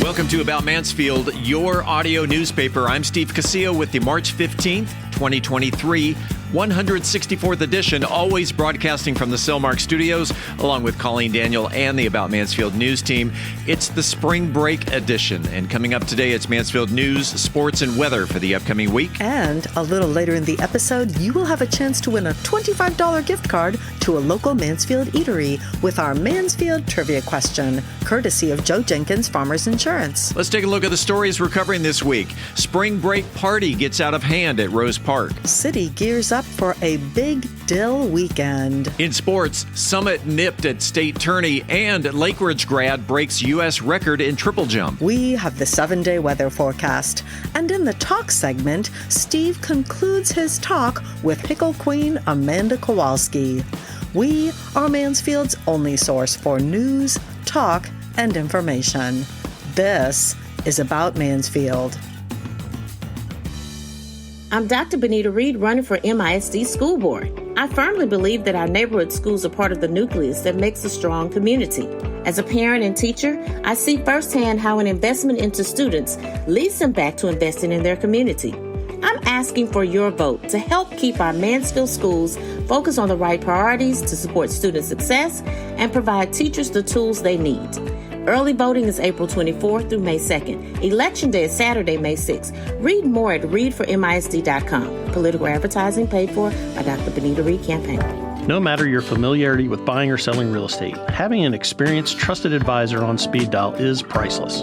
Welcome to About Mansfield, your audio newspaper. I'm Steve Casillo with the March 15th, 2023 164th edition, always broadcasting from the Cellmark Studios, along with Colleen Daniel and the About Mansfield news team. It's the spring break edition, and coming up today, it's Mansfield news, sports, and weather for the upcoming week. And a little later in the episode, you will have a chance to win a $25 gift card to a local Mansfield eatery with our Mansfield Trivia Question, courtesy of Joe Jenkins Farmers Insurance. Let's take a look at the stories we're covering this week. Spring break party gets out of hand at Rose Park. City gears up for a big dill weekend. In sports, Summit nipped at state tourney, and Lake Ridge grad breaks U.S. record in triple jump. We have the 7-day weather forecast. And in the talk segment, Steve concludes his talk with Pickle Queen Amanda Kowalski. We are Mansfield's only source for news, talk, and information. This is About Mansfield. I'm Dr. Benita Reed, running for MISD School Board. I firmly believe that our neighborhood schools are part of the nucleus that makes a strong community. As a parent and teacher, I see firsthand how an investment into students leads them back to investing in their community. I'm asking for your vote to help keep our Mansfield schools focused on the right priorities to support student success and provide teachers the tools they need. Early voting is April 24th through May 2nd. Election day is Saturday, May 6th. Read more at readformisd.com. Political advertising paid for by Dr. Benita Reed Campaign. No matter your familiarity with buying or selling real estate, having an experienced, trusted advisor on speed dial is priceless.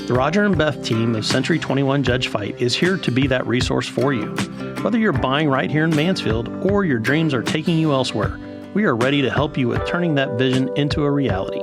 The Roger and Beth team of Century 21 Judge Fight is here to be that resource for you. Whether you're buying right here in Mansfield or your dreams are taking you elsewhere, we are ready to help you with turning that vision into a reality.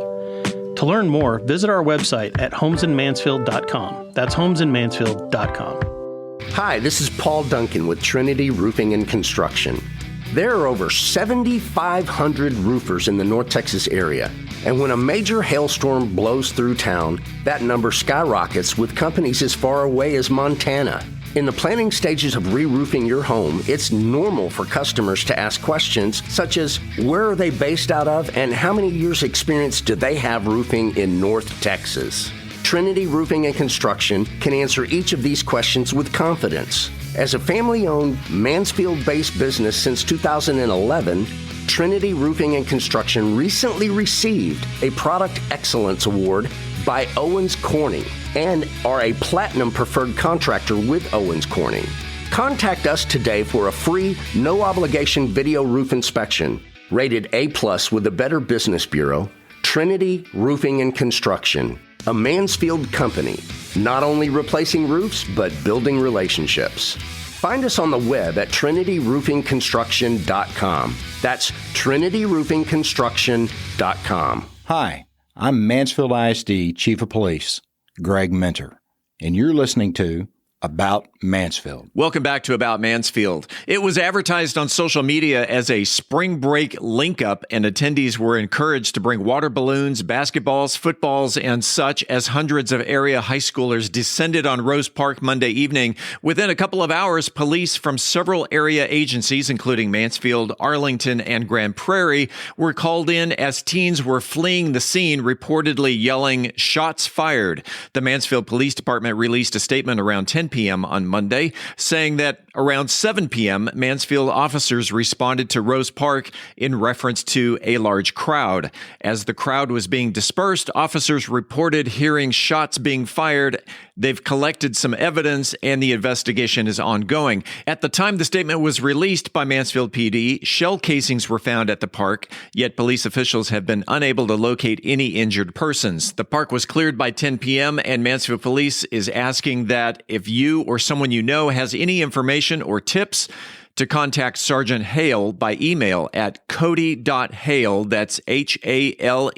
To learn more, visit our website at homesinmansfield.com. That's homesinmansfield.com. Hi, this is Paul Duncan with Trinity Roofing and Construction. There are over 7,500 roofers in the North Texas area, and when a major hailstorm blows through town, that number skyrockets with companies as far away as Montana. In the planning stages of re-roofing your home, it's normal for customers to ask questions such as, where are they based out of and how many years experience do they have roofing in North Texas? Trinity Roofing and Construction can answer each of these questions with confidence. As a family-owned, Mansfield-based business since 2011, Trinity Roofing and Construction recently received a Product Excellence Award by Owens Corning and are a Platinum Preferred Contractor with Owens Corning. Contact us today for a free, no-obligation video roof inspection. Rated A+ with the Better Business Bureau, Trinity Roofing and Construction, a Mansfield company, not only replacing roofs, but building relationships. Find us on the web at trinityroofingconstruction.com. That's trinityroofingconstruction.com. Hi, I'm Mansfield ISD Chief of Police, Greg Minter, and you're listening to About Mansfield. Welcome back to About Mansfield. It was advertised on social media as a spring break link-up, and attendees were encouraged to bring water balloons, basketballs, footballs, and such as hundreds of area high schoolers descended on Rose Park Monday evening. Within a couple of hours, police from several area agencies, including Mansfield, Arlington, and Grand Prairie, were called in as teens were fleeing the scene, reportedly yelling, "Shots fired." The Mansfield Police Department released a statement around 10 p.m. on Monday, saying that around 7 p.m., Mansfield officers responded to Rose Park in reference to a large crowd. As the crowd was being dispersed, officers reported hearing shots being fired. They've collected some evidence, and the investigation is ongoing. At the time the statement was released by Mansfield PD, shell casings were found at the park, yet police officials have been unable to locate any injured persons. The park was cleared by 10 p.m., and Mansfield Police is asking that if you or someone you know has any information or tips, to contact Sergeant Hale by email at cody.hale, that's Hale,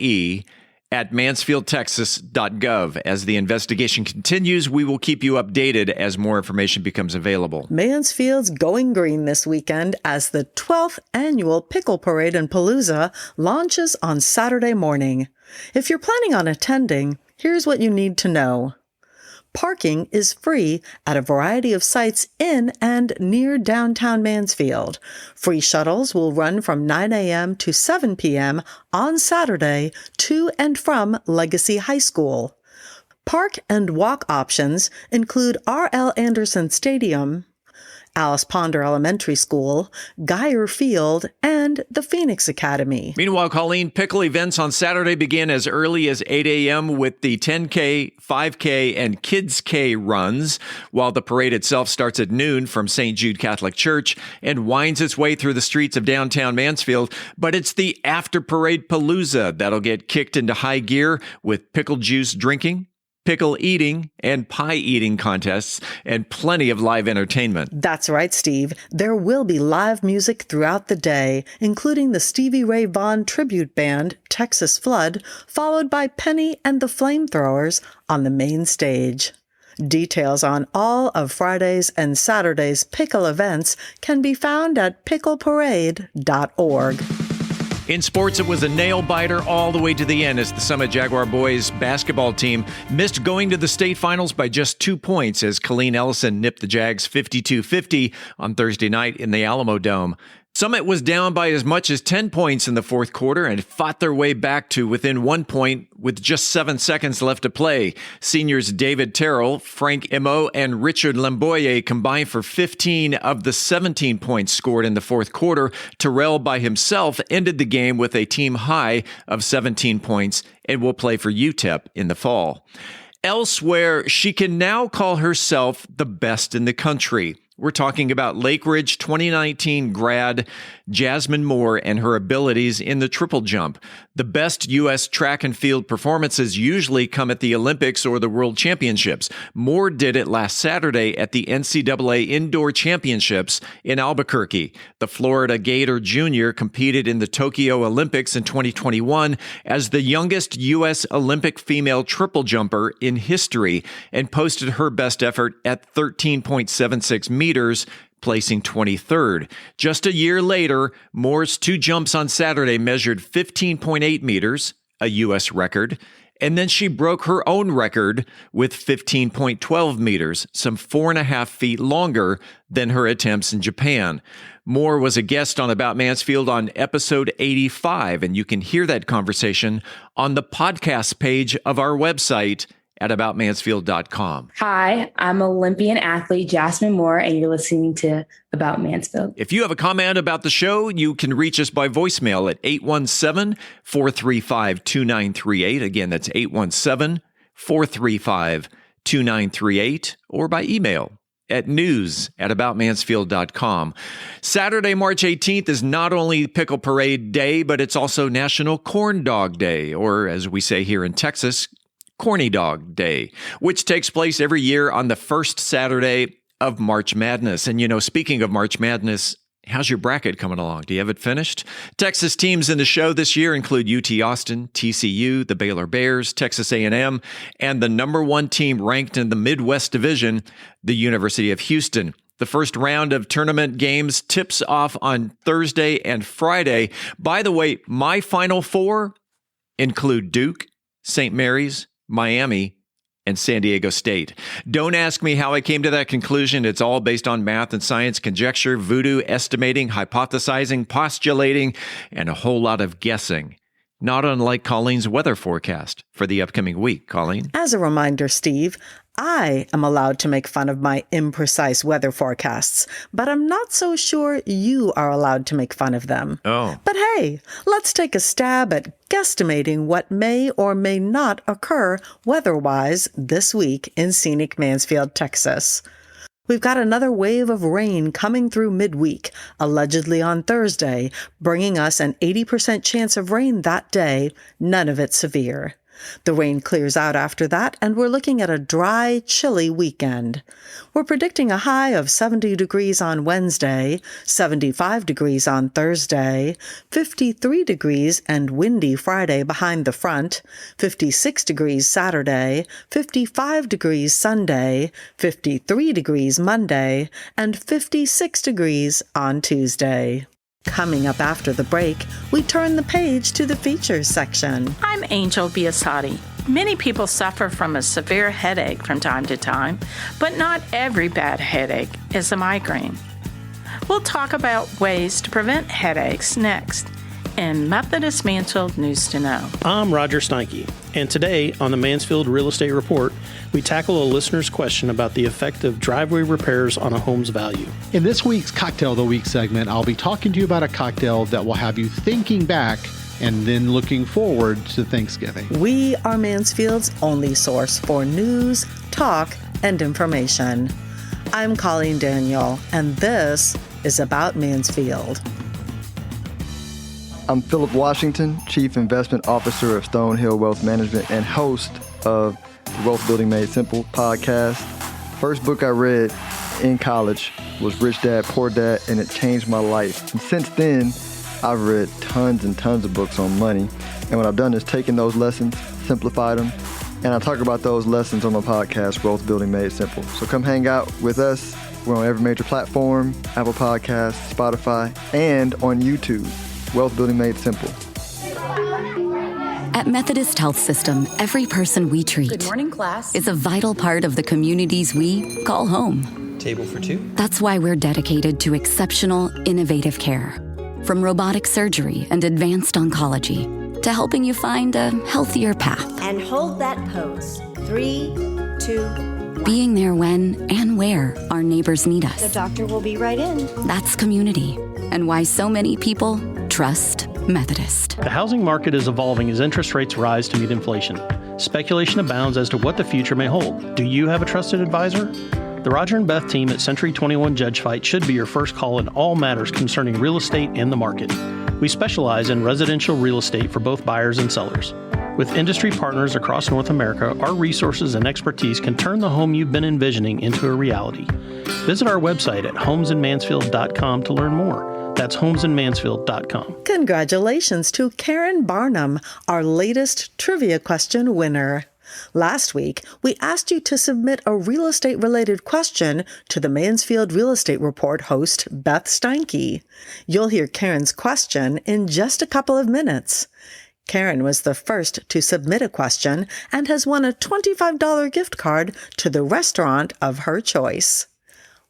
at mansfieldtexas.gov. As the investigation continues, we will keep you updated as more information becomes available. Mansfield's going green this weekend as the 12th annual Pickle Parade and Palooza launches on Saturday morning. If you're planning on attending, here's what you need to know. Parking is free at a variety of sites in and near downtown Mansfield. Free shuttles will run from 9 a.m. to 7 p.m. on Saturday to and from Legacy High School. Park and walk options include R.L. Anderson Stadium, Alice Ponder Elementary School, Geyer Field, and the Phoenix Academy. Meanwhile, Colleen, Pickle events on Saturday begin as early as 8 a.m. with the 10K, 5K, and Kids K runs, while the parade itself starts at noon from St. Jude Catholic Church and winds its way through the streets of downtown Mansfield. But it's the after-parade palooza that'll get kicked into high gear with pickle juice drinking, pickle eating, and pie eating contests, and plenty of live entertainment. That's right, Steve. There will be live music throughout the day, including the Stevie Ray Vaughan tribute band, Texas Flood, followed by Penny and the Flamethrowers on the main stage. Details on all of Friday's and Saturday's pickle events can be found at pickleparade.org. In sports, it was a nail-biter all the way to the end as the Summit Jaguar boys basketball team missed going to the state finals by just 2 points as Colleen Ellison nipped the Jags 52-50 on Thursday night in the Alamo Dome. Summit was down by as much as 10 points in the fourth quarter and fought their way back to within 1 point with just 7 seconds left to play. Seniors David Terrell, Frank Emo, and Richard Lemboye combined for 15 of the 17 points scored in the fourth quarter. Terrell by himself ended the game with a team high of 17 points and will play for UTEP in the fall. Elsewhere, she can now call herself the best in the country. We're talking about Lake Ridge 2019 grad Jasmine Moore and her abilities in the triple jump. The best U.S. track and field performances usually come at the Olympics or the World Championships. Moore did it last Saturday at the NCAA Indoor Championships in Albuquerque. The Florida Gator Jr. competed in the Tokyo Olympics in 2021 as the youngest U.S. Olympic female triple jumper in history and posted her best effort at 13.76 meters, placing 23rd. Just a year later, Moore's 2 jumps on Saturday measured 15.8 meters, a U.S. record, and then she broke her own record with 15.12 meters, some 4.5 feet longer than her attempts in Japan. Moore was a guest on About Mansfield on episode 85, and you can hear that conversation on the podcast page of our website at aboutmansfield.com. Hi, I'm Olympian athlete Jasmine Moore, and you're listening to About Mansfield. If you have a comment about the show, you can reach us by voicemail at 817-435-2938. Again, that's 817-435-2938, or by email at news@aboutmansfield.com. Saturday, March 18th is not only Pickle Parade Day, but it's also National Corn Dog Day, or as we say here in Texas, Corny Dog Day, which takes place every year on the first Saturday of March Madness. And, you know, speaking of March Madness, how's your bracket coming along? Do you have it finished? Texas teams in the show this year include UT Austin, TCU, the Baylor Bears, Texas A&M, and the number 1 team ranked in the Midwest Division, the University of Houston. The first round of tournament games tips off on Thursday and Friday. By the way, my Final Four include Duke, St. Mary's, Miami, and San Diego State. Don't ask me how I came to that conclusion. It's all based on math and science, conjecture, voodoo, estimating, hypothesizing, postulating, and a whole lot of guessing. Not unlike Colleen's weather forecast for the upcoming week. Colleen? As a reminder, Steve, I am allowed to make fun of my imprecise weather forecasts, but I'm not so sure you are allowed to make fun of them. Oh. But hey, let's take a stab at guesstimating what may or may not occur weather-wise this week in scenic Mansfield, Texas. We've got another wave of rain coming through midweek, allegedly on Thursday, bringing us an 80% chance of rain that day, none of it severe. The rain clears out after that, and we're looking at a dry, chilly weekend. We're predicting a high of 70 degrees on Wednesday, 75 degrees on Thursday, 53 degrees and windy Friday behind the front, 56 degrees Saturday, 55 degrees Sunday, 53 degrees Monday, and 56 degrees on Tuesday. Coming up after the break, we turn the page to the features section. I'm Angel Biasatti. Many people suffer from a severe headache from time to time, but not every bad headache is a migraine. We'll talk about ways to prevent headaches next. and Methodist Mansfield News to Know. I'm Roger Steinke, and today on the Mansfield Real Estate Report, we tackle a listener's question about the effect of driveway repairs on a home's value. In this week's Cocktail of the Week segment, I'll be talking to you about a cocktail that will have you thinking back and then looking forward to Thanksgiving. We are Mansfield's only source for news, talk, and information. I'm Colleen Daniel, and this is About Mansfield. I'm Philip Washington, Chief Investment Officer of Stonehill Wealth Management and host of the Wealth Building Made Simple podcast. First book I read in college was Rich Dad, Poor Dad, and it changed my life. And since then, I've read tons and tons of books on money. And what I've done is taken those lessons, simplified them, and I talk about those lessons on my podcast, Wealth Building Made Simple. So come hang out with us. We're on every major platform, Apple Podcasts, Spotify, and on YouTube. Wealth Building Made Simple. At Methodist Health System, every person we treat Good morning, class. is a vital part of the communities we call home. Table for two. That's why we're dedicated to exceptional, innovative care. From robotic surgery and advanced oncology to helping you find a healthier path. And hold that pose. 3, 2. Being there when and where our neighbors need us. The doctor will be right in. That's community, and why so many people trust Methodist. The housing market is evolving as interest rates rise to meet inflation. Speculation abounds as to what the future may hold. Do you have a trusted advisor? The Roger and Beth team at Century 21 Judge Fight should be your first call in all matters concerning real estate and the market. We specialize in residential real estate for both buyers and sellers. With industry partners across North America, our resources and expertise can turn the home you've been envisioning into a reality. Visit our website at homesinmansfield.com to learn more. That's homesinmansfield.com. Congratulations to Karen Barnum, our latest trivia question winner. Last week, we asked you to submit a real estate-related question to the Mansfield Real Estate Report host, Beth Steinke. You'll hear Karen's question in just a couple of minutes. Karen was the first to submit a question and has won a $25 gift card to the restaurant of her choice.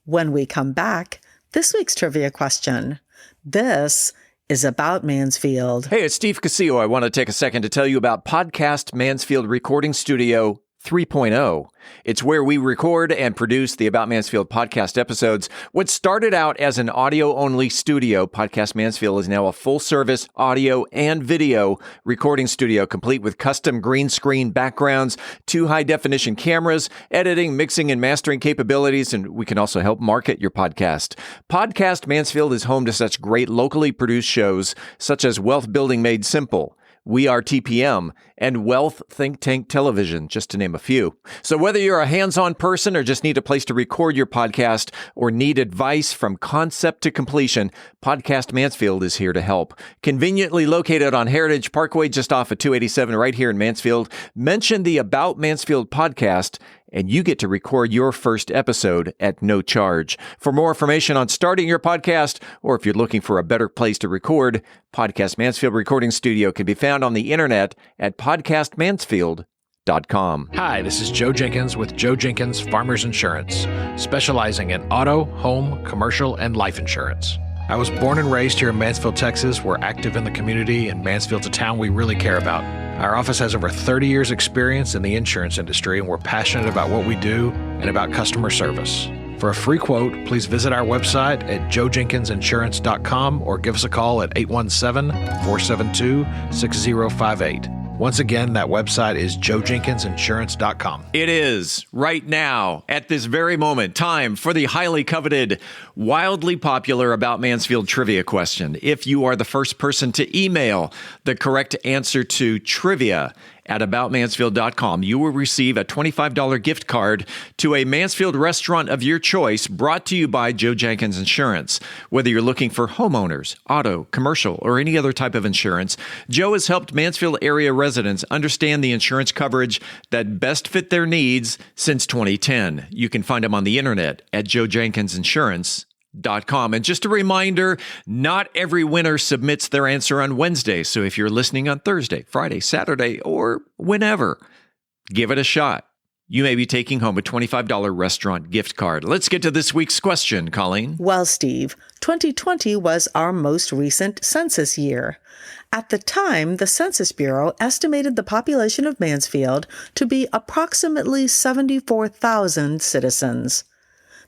When we come back, this week's trivia question. This is About Mansfield. Hey, it's Steve Casillo. I want to take a second to tell you about Podcast Mansfield Recording Studio 3.0. It's where we record and produce the About Mansfield podcast episodes. What started out as an audio-only studio, Podcast Mansfield is now a full-service audio and video recording studio, complete with custom green screen backgrounds, 2 high-definition cameras, editing, mixing, and mastering capabilities, and we can also help market your podcast. Podcast Mansfield is home to such great locally produced shows, such as Wealth Building Made Simple, We Are TPM, and Wealth Think Tank Television, just to name a few. So whether you're a hands-on person or just need a place to record your podcast or need advice from concept to completion, Podcast Mansfield is here to help. Conveniently located on Heritage Parkway, just off of 287 right here in Mansfield. Mention the About Mansfield podcast, and you get to record your first episode at no charge. For more information on starting your podcast, or if you're looking for a better place to record, Podcast Mansfield Recording Studio can be found on the internet at podcastmansfield.com. Hi, this is Joe Jenkins with Joe Jenkins Farmers Insurance, specializing in auto, home, commercial, and life insurance. I was born and raised here in Mansfield, Texas. We're active in the community, and Mansfield's a town we really care about. Our office has over 30 years experience in the insurance industry, and we're passionate about what we do and about customer service. For a free quote, please visit our website at joejenkinsinsurance.com or give us a call at 817-472-6058. Once again, that website is joejenkinsinsurance.com. It is, right now, at this very moment, time for the highly coveted, wildly popular About Mansfield Trivia Question. If you are the first person to email the correct answer to trivia at aboutmansfield.com, you will receive a $25 gift card to a Mansfield restaurant of your choice, brought to you by Joe Jenkins Insurance. Whether you're looking for homeowners, auto, commercial, or any other type of insurance, Joe has helped Mansfield area residents understand the insurance coverage that best fit their needs since 2010. You can find him on the internet at joejenkinsinsurance.com. And just a reminder, not every winner submits their answer on Wednesday. So if you're listening on Thursday, Friday, Saturday, or whenever, give it a shot. You may be taking home a $25 restaurant gift card. Let's get to this week's question, Colleen. Well, Steve, 2020 was our most recent census year. At the time, the Census Bureau estimated the population of Mansfield to be approximately 74,000 citizens.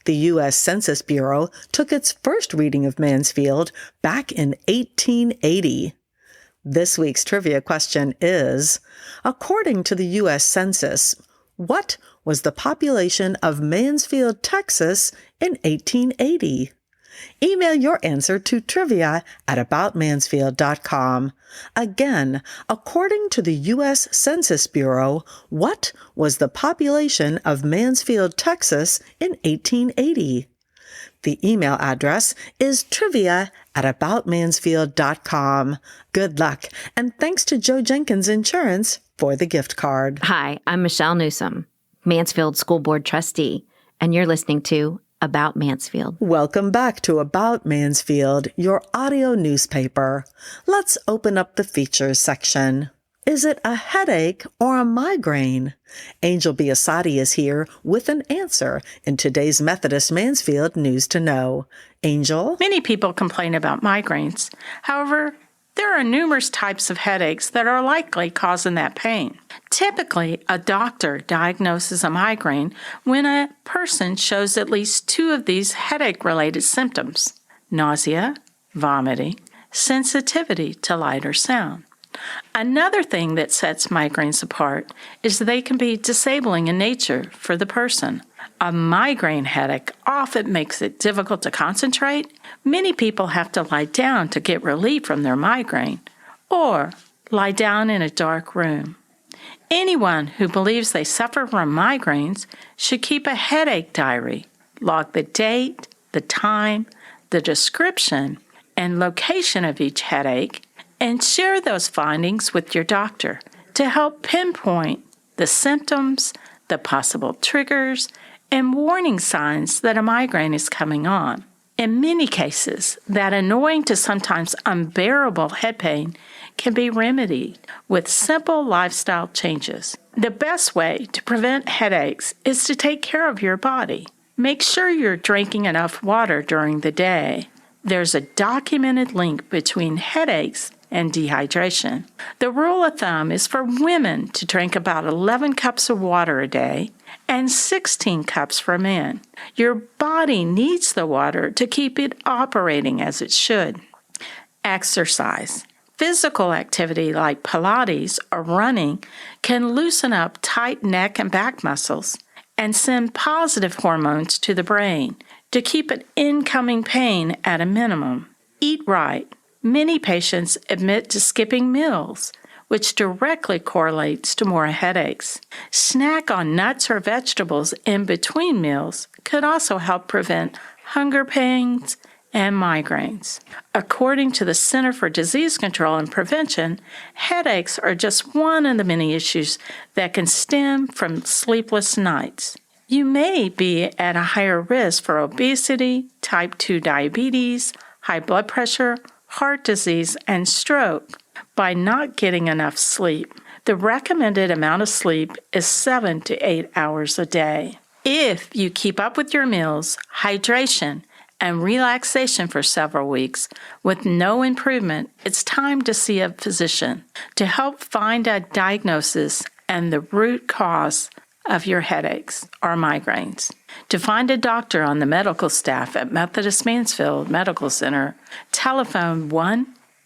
The U.S. Census Bureau took its first reading of Mansfield back in 1880. This week's trivia question is, according to the U.S. Census, what was the population of Mansfield, Texas in 1880? Email your answer to trivia@aboutmansfield.com. Again, according to the U.S. Census Bureau, what was the population of Mansfield, Texas in 1880? The email address is trivia@aboutmansfield.com. Good luck, and thanks to Joe Jenkins Insurance for the gift card. Hi, I'm Michelle Newsom, Mansfield School Board Trustee, and you're listening to About Mansfield. Welcome back to About Mansfield, your audio newspaper. Let's open up the features section. Is it a headache or a migraine? Angel Biasatti is here with an answer in today's Methodist Mansfield News to Know. Angel? Many people complain about migraines. However, there are numerous types of headaches that are likely causing that pain. Typically, a doctor diagnoses a migraine when a person shows at least two of these headache-related symptoms: nausea, vomiting, sensitivity to light or sound. Another thing that sets migraines apart is they can be disabling in nature for the person. A migraine headache often makes it difficult to concentrate. Many people have to lie down to get relief from their migraine, or lie down in a dark room. Anyone who believes they suffer from migraines should keep a headache diary. Log the date, the time, the description, and location of each headache, and share those findings with your doctor to help pinpoint the symptoms, the possible triggers, and warning signs that a migraine is coming on. In many cases, that annoying to sometimes unbearable head pain can be remedied with simple lifestyle changes. The best way to prevent headaches is to take care of your body. Make sure you're drinking enough water during the day. There's a documented link between headaches and dehydration. The rule of thumb is for women to drink about 11 cups of water a day and 16 cups for men. Your body needs the water to keep it operating as it should. Exercise. Physical activity like Pilates or running can loosen up tight neck and back muscles and send positive hormones to the brain to keep an incoming pain at a minimum. Eat right. Many patients admit to skipping meals, which directly correlates to more headaches. Snack on nuts or vegetables in between meals could also help prevent hunger pains and migraines. According to the Center for Disease Control and Prevention, headaches are just one of the many issues that can stem from sleepless nights. You may be at a higher risk for obesity, type 2 diabetes, high blood pressure, heart disease, and stroke by not getting enough sleep. The recommended amount of sleep is 7 to 8 hours a day. If you keep up with your meals, hydration, and relaxation for several weeks with no improvement, it's time to see a physician to help find a diagnosis and the root cause of your headaches or migraines. To find a doctor on the medical staff at Methodist Mansfield Medical Center, telephone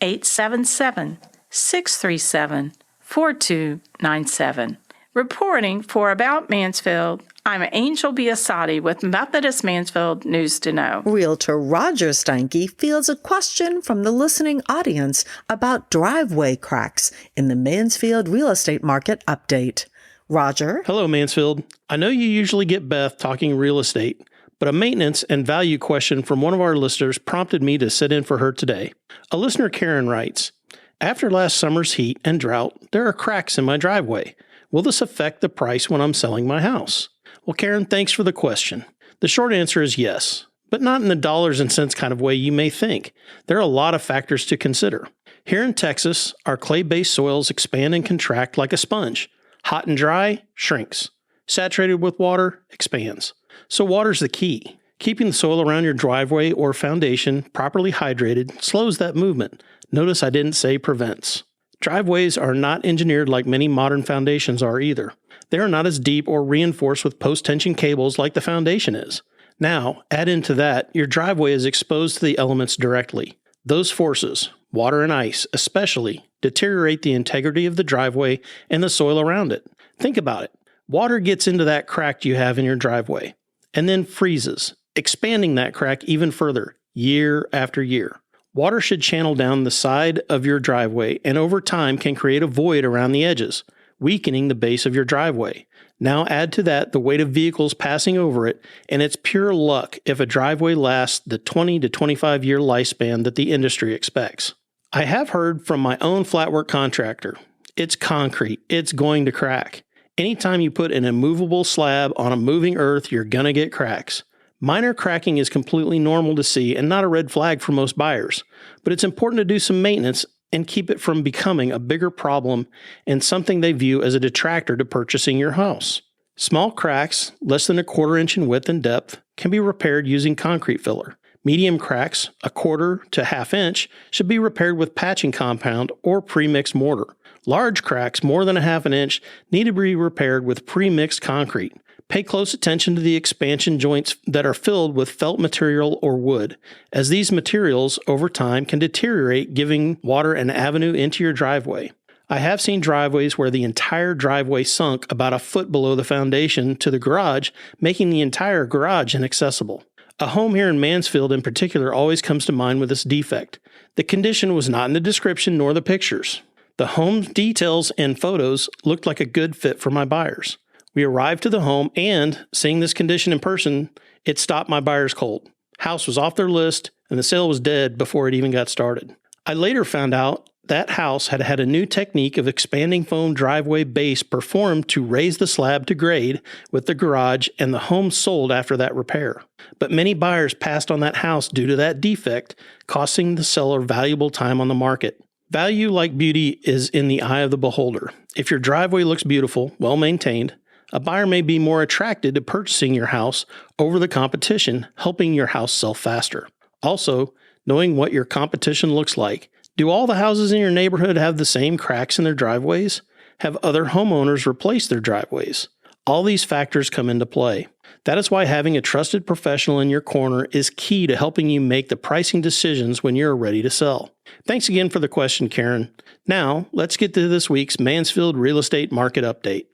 1-877-637-4297. Reporting for About Mansfield, I'm Angel Biasatti with Methodist Mansfield News to Know. Realtor Roger Steinke fields a question from the listening audience about driveway cracks in the Mansfield Real Estate Market update. Roger? Hello, Mansfield. I know you usually get Beth talking real estate, but a maintenance and value question from one of our listeners prompted me to sit in for her today. A listener, Karen, writes, after last summer's heat and drought, there are cracks in my driveway. Will this affect the price when I'm selling my house? Well, Karen, thanks for the question. The short answer is yes, but not in the dollars and cents kind of way you may think. There are a lot of factors to consider. Here in Texas, our clay-based soils expand and contract like a sponge. Hot and dry, shrinks. Saturated with water, expands. So water's the key. Keeping the soil around your driveway or foundation properly hydrated slows that movement. Notice I didn't say prevents. Driveways are not engineered like many modern foundations are either. They are not as deep or reinforced with post-tension cables like the foundation is. Now, add into that, your driveway is exposed to the elements directly. Those forces, water and ice especially, deteriorate the integrity of the driveway and the soil around it. Think about it. Water gets into that crack you have in your driveway and then freezes, expanding that crack even further, year after year. Water should channel down the side of your driveway and over time can create a void around the edges, weakening the base of your driveway. Now add to that the weight of vehicles passing over it, and it's pure luck if a driveway lasts the 20 to 25 year lifespan that the industry expects. I have heard from my own flatwork contractor, it's concrete, it's going to crack. Anytime you put an immovable slab on a moving earth, you're gonna get cracks. Minor cracking is completely normal to see and not a red flag for most buyers, but it's important to do some maintenance and keep it from becoming a bigger problem and something they view as a detractor to purchasing your house. Small cracks, less than a 1/4 inch in width and depth, can be repaired using concrete filler. Medium cracks, 1/4 to 1/2 inch, should be repaired with patching compound or pre-mixed mortar. Large cracks, more than 1/2 inch, need to be repaired with pre-mixed concrete. Pay close attention to the expansion joints that are filled with felt material or wood, as these materials over time can deteriorate, giving water an avenue into your driveway. I have seen driveways where the entire driveway sunk about a foot below the foundation to the garage, making the entire garage inaccessible. A home here in Mansfield in particular always comes to mind with this defect. The condition was not in the description nor the pictures. The home details and photos looked like a good fit for my buyers. We arrived to the home and, seeing this condition in person, it stopped my buyers cold. House was off their list and the sale was dead before it even got started. I later found out that house had had a new technique of expanding foam driveway base performed to raise the slab to grade with the garage, and the home sold after that repair. But many buyers passed on that house due to that defect, costing the seller valuable time on the market. Value, like beauty, is in the eye of the beholder. If your driveway looks beautiful, well maintained, a buyer may be more attracted to purchasing your house over the competition, helping your house sell faster. Also, knowing what your competition looks like. Do all the houses in your neighborhood have the same cracks in their driveways? Have other homeowners replaced their driveways? All these factors come into play. That is why having a trusted professional in your corner is key to helping you make the pricing decisions when you're ready to sell. Thanks again for the question, Karen. Now, let's get to this week's Mansfield Real Estate Market Update.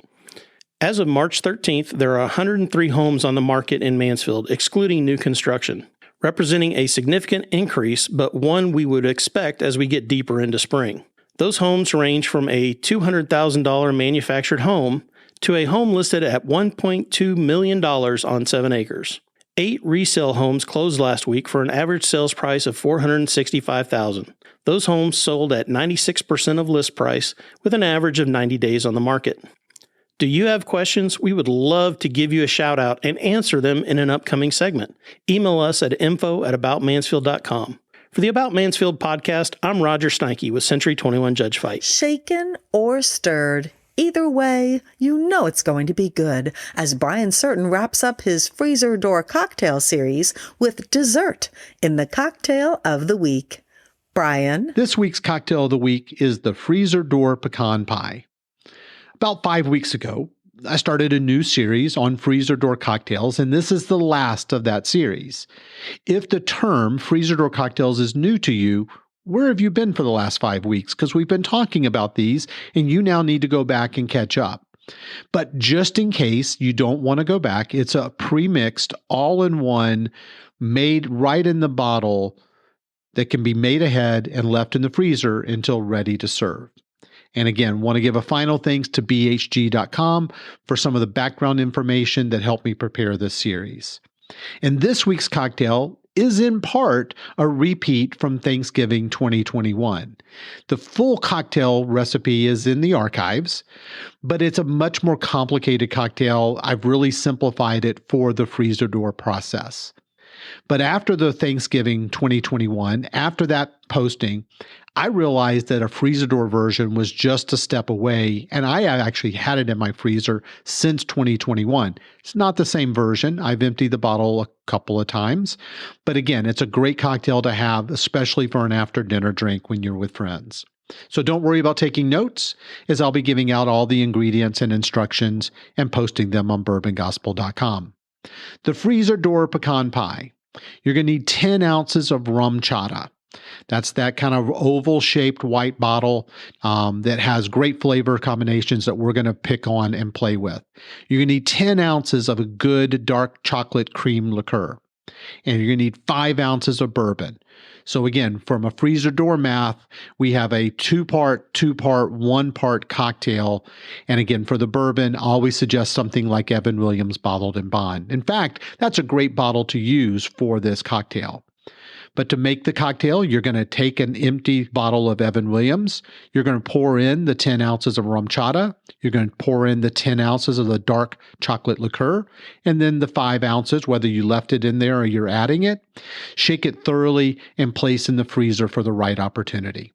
As of March 13th, there are 103 homes on the market in Mansfield, excluding new construction, representing a significant increase, but one we would expect as we get deeper into spring. Those homes range from a $200,000 manufactured home to a home listed at $1.2 million on 7 acres. 8 resale homes closed last week for an average sales price of $465,000. Those homes sold at 96% of list price with an average of 90 days on the market. Do you have questions? We would love to give you a shout out and answer them in an upcoming segment. Email us at info@aboutmansfield.com. For the About Mansfield podcast, I'm Roger Steinke with Century 21 Judge Fight. Shaken or stirred, either way, you know it's going to be good, as Brian Certain wraps up his freezer door cocktail series with dessert in the cocktail of the week. Brian? This week's cocktail of the week is the freezer door pecan pie. About 5 weeks ago, I started a new series on freezer door cocktails, and this is the last of that series. If the term freezer door cocktails is new to you, where have you been for the last 5 weeks? Because we've been talking about these, and you now need to go back and catch up. But just in case you don't want to go back, it's a pre-mixed, all-in-one, made right in the bottle that can be made ahead and left in the freezer until ready to serve. And again, want to give a final thanks to bhg.com for some of the background information that helped me prepare this series. And this week's cocktail is in part a repeat from Thanksgiving 2021. The full cocktail recipe is in the archives, but it's a much more complicated cocktail. I've really simplified it for the freezer door process. But after the Thanksgiving 2021, after that posting, I realized that a freezer door version was just a step away, and I actually had it in my freezer since 2021. It's not the same version. I've emptied the bottle a couple of times, but again, it's a great cocktail to have, especially for an after-dinner drink when you're with friends. So don't worry about taking notes, as I'll be giving out all the ingredients and instructions and posting them on bourbongospel.com. The freezer door pecan pie. You're going to need 10 ounces of rum chata. That's that kind of oval-shaped white bottle that has great flavor combinations that we're going to pick on and play with. You're going to need 10 ounces of a good dark chocolate cream liqueur. And you're going to need 5 ounces of bourbon. So again, from a freezer door math, we have a 2-part, 1-part cocktail. And again, for the bourbon, I always suggest something like Evan Williams Bottled in Bond. In fact, that's a great bottle to use for this cocktail. But to make the cocktail, you're going to take an empty bottle of Evan Williams. You're going to pour in the 10 ounces of rum chata. You're going to pour in the 10 ounces of the dark chocolate liqueur. And then the 5 ounces, whether you left it in there or you're adding it. Shake it thoroughly and place in the freezer for the right opportunity.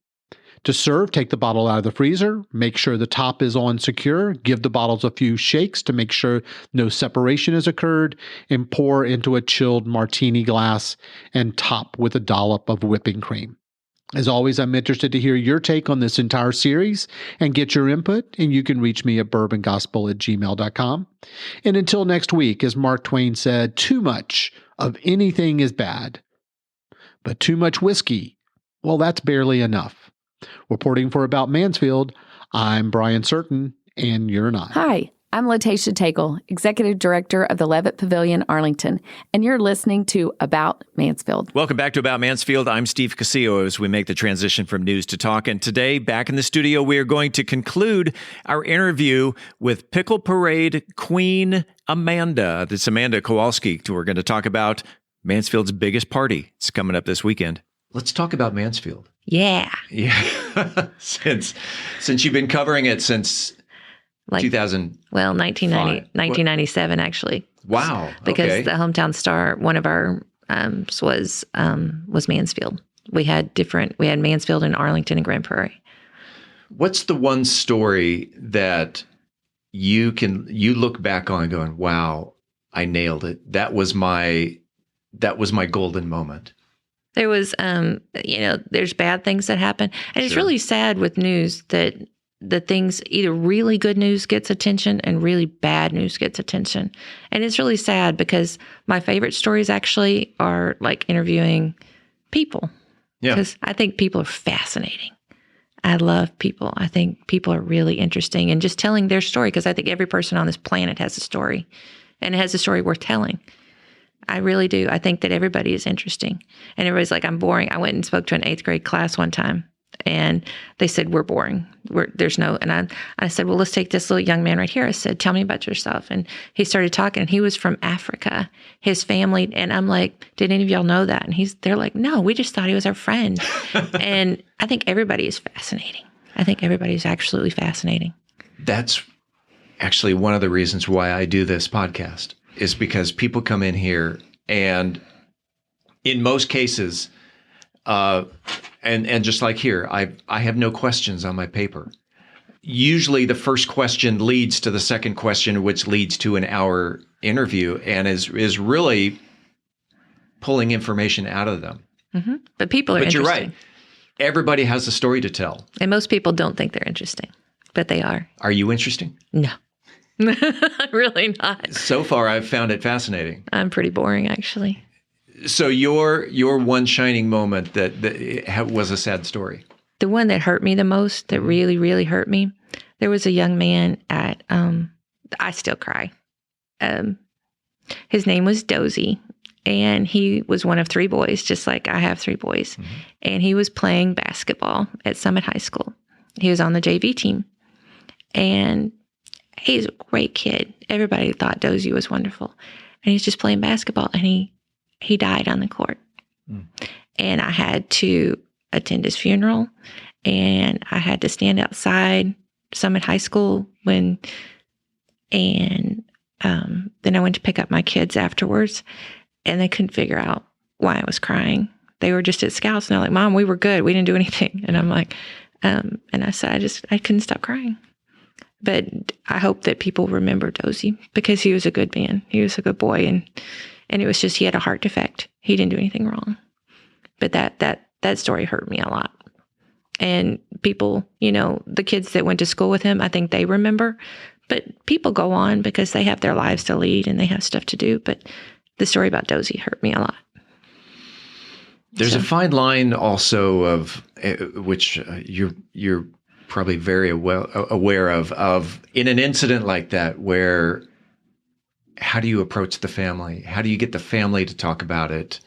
To serve, take the bottle out of the freezer, make sure the top is on secure, give the bottles a few shakes to make sure no separation has occurred, and pour into a chilled martini glass and top with a dollop of whipping cream. As always, I'm interested to hear your take on this entire series and get your input, and you can reach me at bourbongospel@gmail.com. And until next week, as Mark Twain said, too much of anything is bad, but too much whiskey, well, that's barely enough. Reporting for About Mansfield, I'm Brian Certain, and you're not. Hi, I'm Latasha Tagle, Executive Director of the Levitt Pavilion, Arlington, and you're listening to About Mansfield. Welcome back to About Mansfield. I'm Steve Casillo as we make the transition from news to talk. And today, back in the studio, we are going to conclude our interview with Pickle Parade Queen Amanda. This is Amanda Kowalski. We're going to talk about Mansfield's biggest party. It's coming up this weekend. Let's talk about Mansfield. Yeah. Since you've been covering it since 2000. Well, 1997, actually. Wow. Because the Hometown Star, one of our was Mansfield. We had Mansfield and Arlington and Grand Prairie. What's the one story that you look back on going, wow, I nailed it. That was my golden moment. There was, there's bad things that happen. And it's really sad with news that the things, either really good news gets attention and really bad news gets attention. And it's really sad because my favorite stories actually are like interviewing people. Yeah. Because I think people are fascinating. I love people. I think people are really interesting and just telling their story, because I think every person on this planet has a story and it has a story worth telling. I really do. I think that everybody is interesting. And everybody's like, I'm boring. I went and spoke to an 8th grade class one time, and they said, we're boring. And I said, well, let's take this little young man right here. I said, tell me about yourself. And he started talking, and he was from Africa, his family. And I'm like, did any of y'all know that? And they're like, no, we just thought he was our friend. And I think everybody is fascinating. I think everybody's absolutely fascinating. That's actually one of the reasons why I do this podcast. Is because people come in here and in most cases, and just like here, I have no questions on my paper. Usually the first question leads to the second question, which leads to an hour interview and is really pulling information out of them. Mm-hmm. But people are interesting. But you're right. Everybody has a story to tell. And most people don't think they're interesting, but they are. Are you interesting? No. Really not. So far, I've found it fascinating. I'm pretty boring, actually. So your one shining moment that was a sad story. The one that hurt me the most, that really, really hurt me, there was a young man at, I still cry. His name was Dozy, and he was one of 3 boys, just like I have 3 boys. Mm-hmm. And he was playing basketball at Summit High School. He was on the JV team. And he's a great kid. Everybody thought Dozy was wonderful. And he's just playing basketball, and he died on the court. Mm. And I had to attend his funeral, and I had to stand outside Summit High School then I went to pick up my kids afterwards. and they couldn't figure out why I was crying. They were just at Scouts, and they're like, Mom, we were good. We didn't do anything. And I'm like, and I said, I couldn't stop crying. But I hope that people remember Dozie, because he was a good man. He was a good boy. And it was just, he had a heart defect. He didn't do anything wrong. But that story hurt me a lot. And people, the kids that went to school with him, I think they remember. But people go on because they have their lives to lead and they have stuff to do. But the story about Dozie hurt me a lot. There's a fine line also of which you're probably very aware of in an incident like that, where how do you approach the family? How do you get the family to talk about it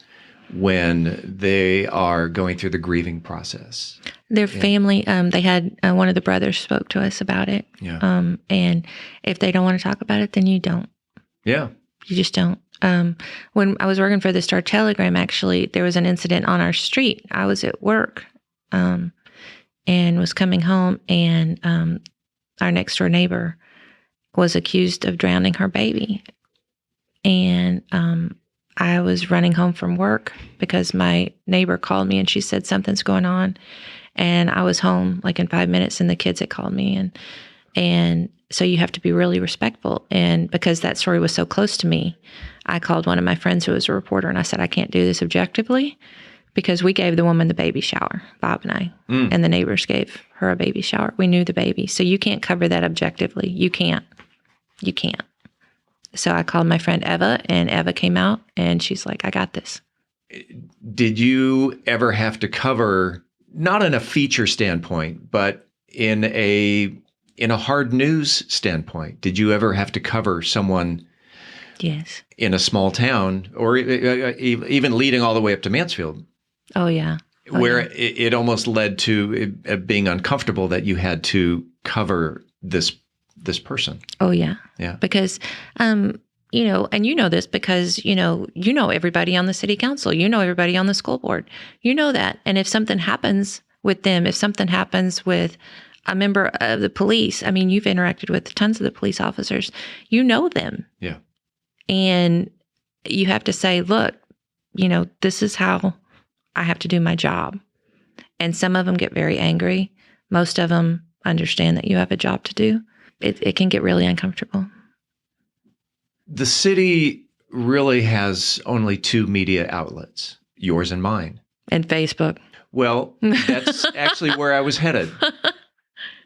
when they are going through the grieving process? Their family, they had one of the brothers spoke to us about it. Yeah. And if they don't want to talk about it, then you don't. Yeah. You just don't. When I was working for the Star Telegram, actually, there was an incident on our street. I was at work and was coming home, and our next door neighbor was accused of drowning her baby. And I was running home from work because my neighbor called me and she said something's going on. And I was home like in 5 minutes, and the kids had called me. And so you have to be really respectful. And because that story was so close to me, I called one of my friends who was a reporter, and I said, I can't do this objectively, because we gave the woman the baby shower, Bob and I, and the neighbors gave her a baby shower. We knew the baby. So you can't cover that objectively. You can't. So I called my friend Eva, and Eva came out, and she's like, I got this. Did you ever have to cover, not in a feature standpoint, but in a hard news standpoint, did you ever have to cover someone Yes. in a small town, or even leading all the way up to Mansfield? Oh, yeah. Where it almost led to it being uncomfortable that you had to cover this person. Oh, yeah. Yeah. Because, and you know this because, you know everybody on the city council, you know everybody on the school board, you know that. And if something happens with them, if something happens with a member of the police, I mean, you've interacted with tons of the police officers, you know them. Yeah. And you have to say, look, this is how I have to do my job. And some of them get very angry. Most of them understand that you have a job to do. It can get really uncomfortable. The city really has only two media outlets, yours and mine. And Facebook. Well, that's actually where I was headed,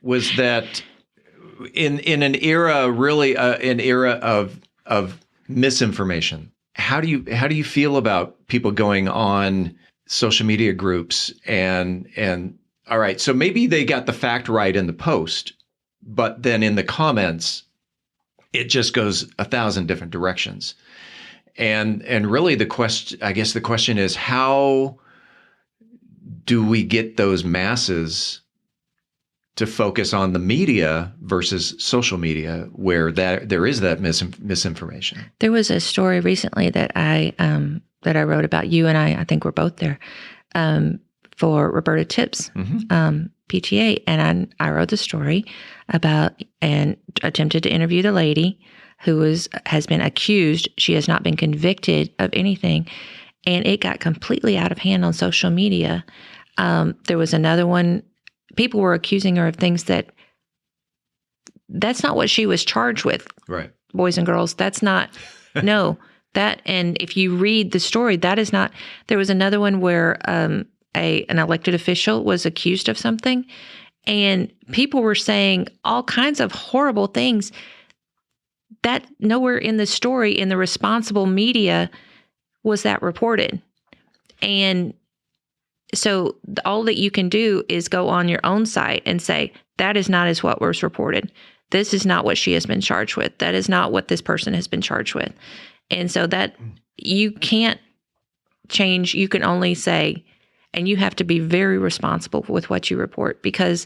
was that in an era, really an era of misinformation. How do you feel about people going on social media groups and all right, so maybe they got the fact right in the post, but then in the comments, it just goes 1,000 different directions. And really the question is, how do we get those masses to focus on the media versus social media, where there is that misinformation? There was a story recently that I wrote about. You and I think we're both there, for Roberta Tipp's PTA, and I wrote the story about and attempted to interview the lady who has been accused. She has not been convicted of anything, and it got completely out of hand on social media. There was another one. People were accusing her of things that's not what she was charged with. Right. Boys and girls, that's not, no. And if you read the story, that is not. There was another one where an elected official was accused of something, and people were saying all kinds of horrible things that nowhere in the story, in the responsible media, was that reported. And so all that you can do is go on your own site and say, that is not as what was reported. This is not what she has been charged with. That is not what this person has been charged with. And so that you can't change. You can only say, and you have to be very responsible with what you report, because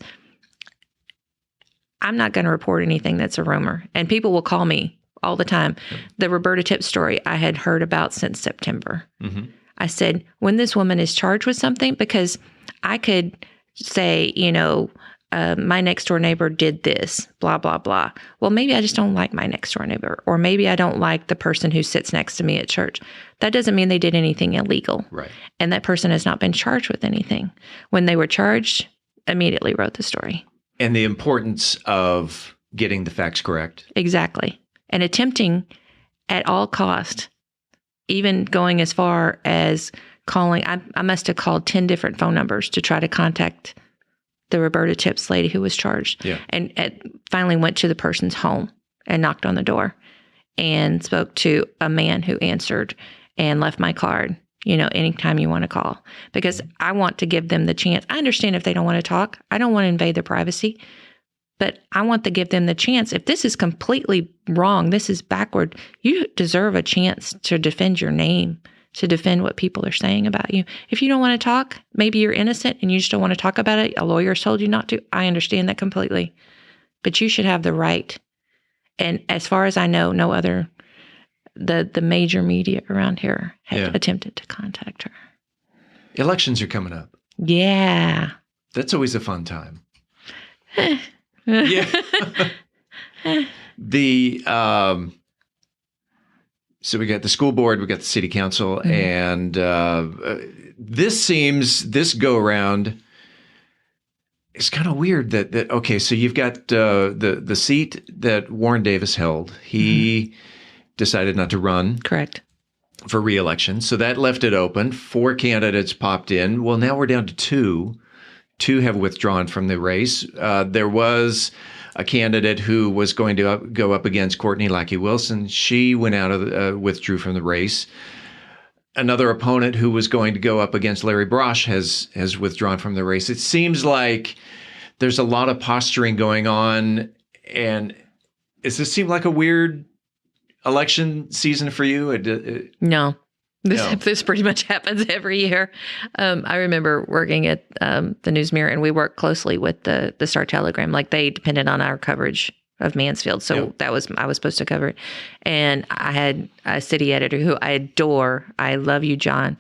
I'm not going to report anything that's a rumor. And people will call me all the time. The Roberta Tipp story I had heard about since September. Mm-hmm. I said, when this woman is charged with something, because I could say, my next door neighbor did this, blah, blah, blah. Well, maybe I just don't like my next door neighbor, or maybe I don't like the person who sits next to me at church. That doesn't mean they did anything illegal. Right. And that person has not been charged with anything. When they were charged, immediately wrote the story. And the importance of getting the facts correct. Exactly. And attempting at all cost, even going as far as calling, I must have called 10 different phone numbers to try to contact the Roberta Tips lady who was charged. Yeah. And finally went to the person's home and knocked on the door and spoke to a man who answered and left my card, anytime you want to call. Because I want to give them the chance. I understand if they don't want to talk. I don't want to invade their privacy. But I want to give them the chance. If this is completely wrong, this is backward, you deserve a chance to defend your name, to defend what people are saying about you. If you don't want to talk, maybe you're innocent and you just don't want to talk about it. A lawyer's told you not to. I understand that completely. But you should have the right. And as far as I know, no other, the major media around here have attempted to contact her. Elections are coming up. Yeah. That's always a fun time. Yeah. So we got the school board, we got the city council, and this go around, it's kind of weird that okay, so you've got the seat that Warren Davis held. He decided not to run. Correct. For re-election. So that left it open. 4 candidates popped in. Well, now we're down to 2. 2 have withdrawn from the race. There was a candidate who was going to go up against Courtney Lackey Wilson. She went out withdrew from the race. Another opponent who was going to go up against Larry Brosh has withdrawn from the race. It seems like there's a lot of posturing going on. And does this seem like a weird election season for you? No. This pretty much happens every year. I remember working at the News Mirror, and we worked closely with the Star Telegram. Like, they depended on our coverage of Mansfield, so I was supposed to cover it. And I had a city editor who I adore. I love you, John.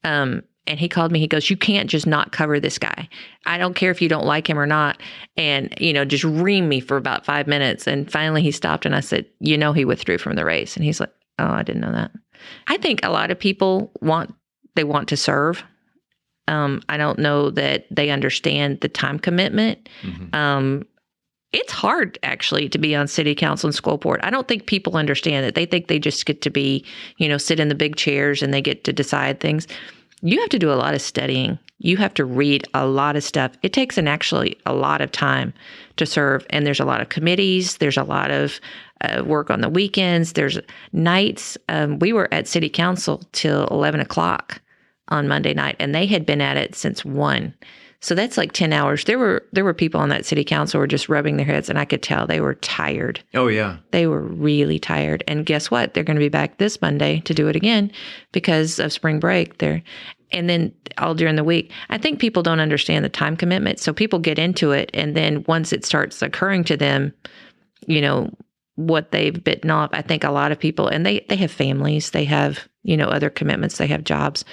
And he called me. He goes, "You can't just not cover this guy. I don't care if you don't like him or not." And just ream me for about 5 minutes. And finally, he stopped, and I said, "He withdrew from the race." And he's like, "Oh, I didn't know that." I think a lot of people want to serve. I don't know that they understand the time commitment. It's hard, actually, to be on city council and school board. I don't think people understand it. They think they just get to be, sit in the big chairs and they get to decide things. You have to do a lot of studying. You have to read a lot of stuff. It takes actually a lot of time to serve. And there's a lot of committees. There's a lot of work on the weekends. There's nights. We were at city council till 11 o'clock on Monday night, and they had been at it since 1. So that's like 10 hours. There were people on that city council who were just rubbing their heads, and I could tell they were tired. Oh, yeah. They were really tired. And guess what? They're going to be back this Monday to do it again because of spring break. And then all during the week. I think people don't understand the time commitment. So people get into it, and then once it starts occurring to them, what they've bitten off, I think a lot of people, and they have families, they have, other commitments, they have jobs.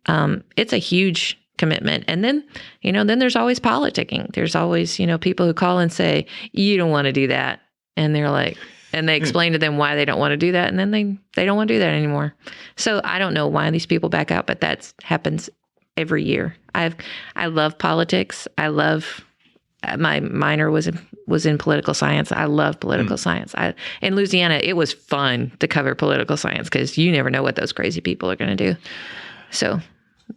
It's a huge commitment. And then, then there's always politicking. There's always, people who call and say, "You don't want to do that." And they're like, and they explain to them why they don't want to do that. And then they don't want to do that anymore. So I don't know why these people back out, but that happens every year. I love politics. I love, my minor was in political science. I love political science. In Louisiana, it was fun to cover political science because you never know what those crazy people are going to do. So